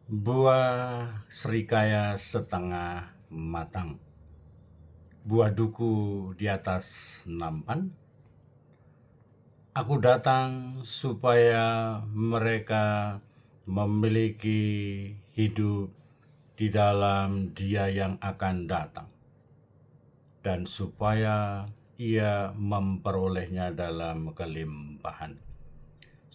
Buah serikaya setengah matang, buah duku di atas nampan. Aku datang supaya mereka memiliki hidup di dalam Dia yang akan datang, dan supaya ia memperolehnya dalam kelimpahan.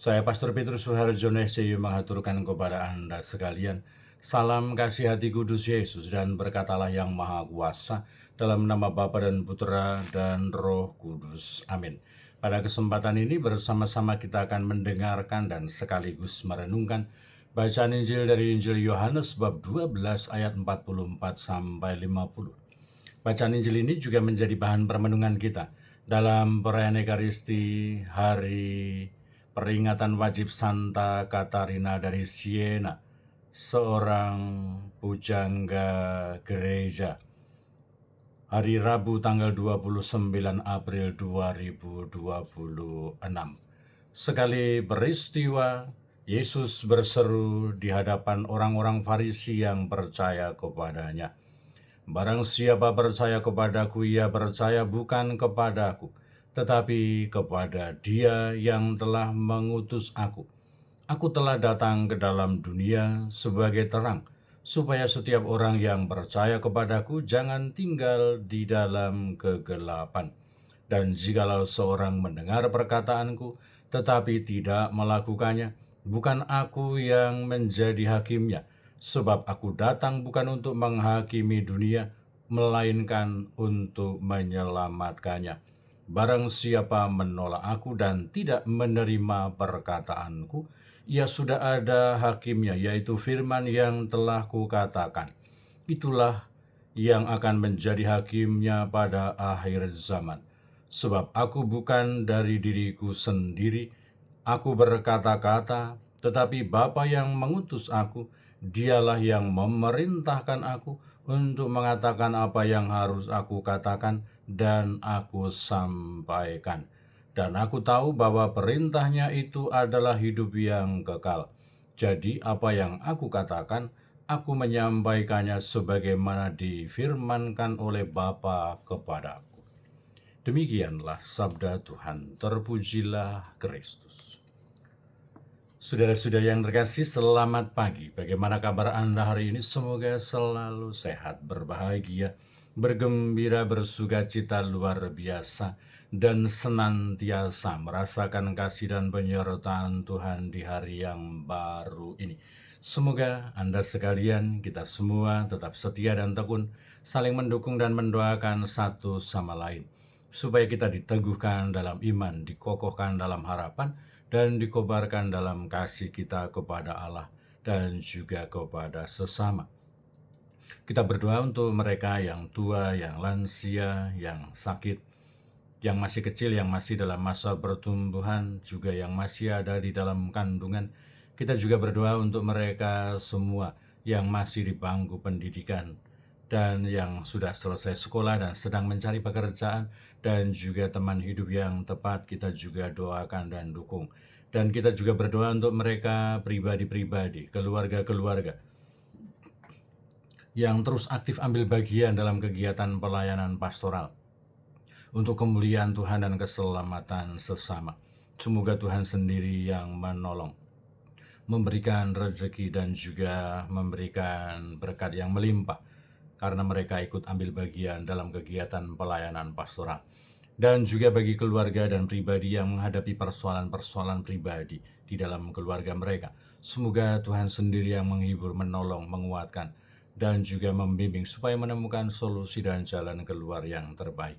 Saya Pastor Petrus Suharjono SCY mengaturkan kepada Anda sekalian salam kasih hati kudus Yesus dan berkatalah yang maha kuasa dalam nama Bapa dan Putra dan Roh Kudus. Amin. Pada kesempatan ini bersama-sama kita akan mendengarkan dan sekaligus merenungkan bacaan Injil dari Injil Yohanes bab 12 ayat 44 sampai 50. Bacaan Injil ini juga menjadi bahan permenungan kita dalam perayaan Ekaristi hari peringatan wajib Santa Katarina dari Siena, seorang pujangga gereja, hari Rabu tanggal 29 April 2026. Sekali peristiwa, Yesus berseru di hadapan orang-orang Farisi yang percaya kepadanya, "Barang siapa percaya kepadaku, ia percaya bukan kepadaku, tetapi kepada Dia yang telah mengutus aku. Aku telah datang ke dalam dunia sebagai terang, supaya setiap orang yang percaya kepadaku jangan tinggal di dalam kegelapan. Dan jikalau seorang mendengar perkataanku, tetapi tidak melakukannya, bukan aku yang menjadi hakimnya, sebab aku datang bukan untuk menghakimi dunia, melainkan untuk menyelamatkannya. Barang siapa menolak aku dan tidak menerima perkataanku, ia sudah ada hakimnya, yaitu firman yang telah kukatakan. Itulah yang akan menjadi hakimnya pada akhir zaman. Sebab aku bukan dari diriku sendiri, aku berkata-kata, tetapi Bapa yang mengutus aku, Dialah yang memerintahkan aku untuk mengatakan apa yang harus aku katakan dan aku sampaikan. Dan aku tahu bahwa perintahnya itu adalah hidup yang kekal. Jadi apa yang aku katakan, aku menyampaikannya sebagaimana difirmankan oleh Bapa kepadaku." Demikianlah sabda Tuhan. Terpujilah Kristus. Saudara-saudara yang terkasih, selamat pagi. Bagaimana kabar Anda hari ini? Semoga selalu sehat, berbahagia, bergembira, bersukacita luar biasa, dan senantiasa merasakan kasih dan penyertaan Tuhan di hari yang baru ini. Semoga Anda sekalian, kita semua tetap setia dan tekun, saling mendukung dan mendoakan satu sama lain, supaya kita diteguhkan dalam iman, dikokohkan dalam harapan, dan dikobarkan dalam kasih kita kepada Allah dan juga kepada sesama. Kita berdoa untuk mereka yang tua, yang lansia, yang sakit, yang masih kecil, yang masih dalam masa pertumbuhan, juga yang masih ada di dalam kandungan. Kita juga berdoa untuk mereka semua yang masih di bangku pendidikan dan yang sudah selesai sekolah dan sedang mencari pekerjaan, dan juga teman hidup yang tepat kita juga doakan dan dukung. Dan kita juga berdoa untuk mereka pribadi-pribadi, keluarga-keluarga yang terus aktif ambil bagian dalam kegiatan pelayanan pastoral untuk kemuliaan Tuhan dan keselamatan sesama. Semoga Tuhan sendiri yang menolong, memberikan rezeki dan juga memberikan berkat yang melimpah, karena mereka ikut ambil bagian dalam kegiatan pelayanan pastoral. Dan juga bagi keluarga dan pribadi yang menghadapi persoalan-persoalan pribadi di dalam keluarga mereka, semoga Tuhan sendiri yang menghibur, menolong, menguatkan, dan juga membimbing supaya menemukan solusi dan jalan keluar yang terbaik.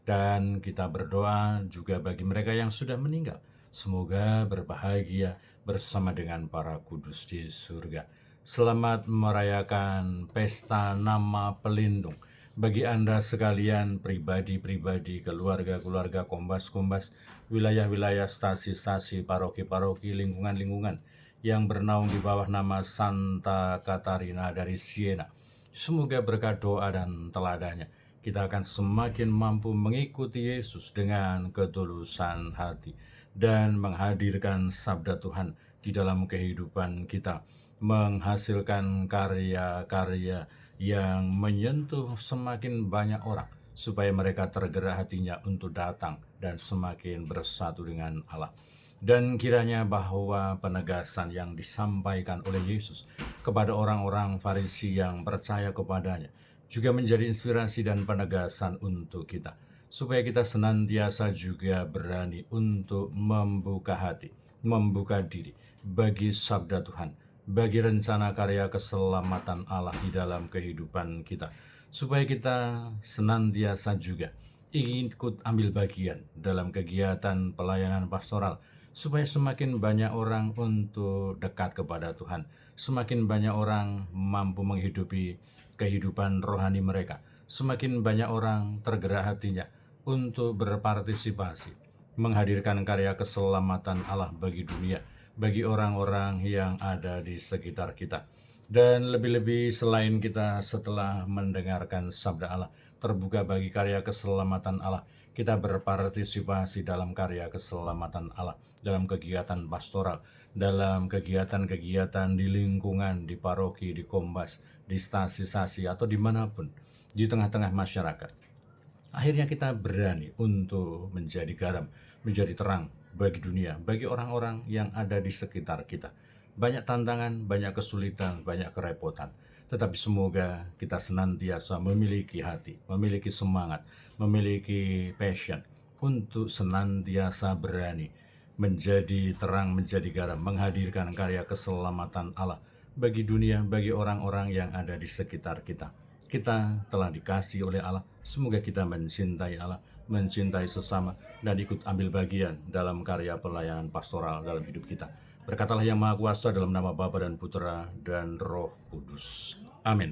Dan kita berdoa juga bagi mereka yang sudah meninggal, semoga berbahagia bersama dengan para kudus di surga. Selamat merayakan pesta nama pelindung bagi Anda sekalian, pribadi-pribadi, keluarga-keluarga, kombas-kombas, wilayah-wilayah, stasi-stasi, paroki-paroki, lingkungan-lingkungan yang bernaung di bawah nama Santa Katarina dari Siena. Semoga berkat doa dan teladannya kita akan semakin mampu mengikuti Yesus dengan ketulusan hati dan menghadirkan sabda Tuhan di dalam kehidupan kita, menghasilkan karya-karya yang menyentuh semakin banyak orang, supaya mereka tergerak hatinya untuk datang dan semakin bersatu dengan Allah. Dan kiranya bahwa penegasan yang disampaikan oleh Yesus kepada orang-orang Farisi yang percaya kepadanya juga menjadi inspirasi dan penegasan untuk kita, supaya kita senantiasa juga berani untuk membuka hati, membuka diri bagi sabda Tuhan, bagi rencana karya keselamatan Allah di dalam kehidupan kita, supaya kita senantiasa juga ingin ikut ambil bagian dalam kegiatan pelayanan pastoral, supaya semakin banyak orang untuk dekat kepada Tuhan, semakin banyak orang mampu menghidupi kehidupan rohani mereka, semakin banyak orang tergerak hatinya untuk berpartisipasi, menghadirkan karya keselamatan Allah bagi dunia, bagi orang-orang yang ada di sekitar kita. Dan lebih-lebih selain kita setelah mendengarkan sabda Allah, terbuka bagi karya keselamatan Allah, kita berpartisipasi dalam karya keselamatan Allah, dalam kegiatan pastoral, dalam kegiatan-kegiatan di lingkungan, di paroki, di kombas, di stasi-stasi, atau dimanapun, di tengah-tengah masyarakat. Akhirnya kita berani untuk menjadi garam, menjadi terang bagi dunia, bagi orang-orang yang ada di sekitar kita. Banyak tantangan, banyak kesulitan, banyak kerepotan. Tetapi semoga kita senantiasa memiliki hati, memiliki semangat, memiliki passion untuk senantiasa berani menjadi terang, menjadi garam, menghadirkan karya keselamatan Allah bagi dunia, bagi orang-orang yang ada di sekitar kita. Kita telah dikasihi oleh Allah, semoga kita mencintai Allah, mencintai sesama, dan ikut ambil bagian dalam karya pelayanan pastoral dalam hidup kita. Berkatalah Yang Maha Kuasa dalam nama Bapa dan Putra dan Roh Kudus. Amin.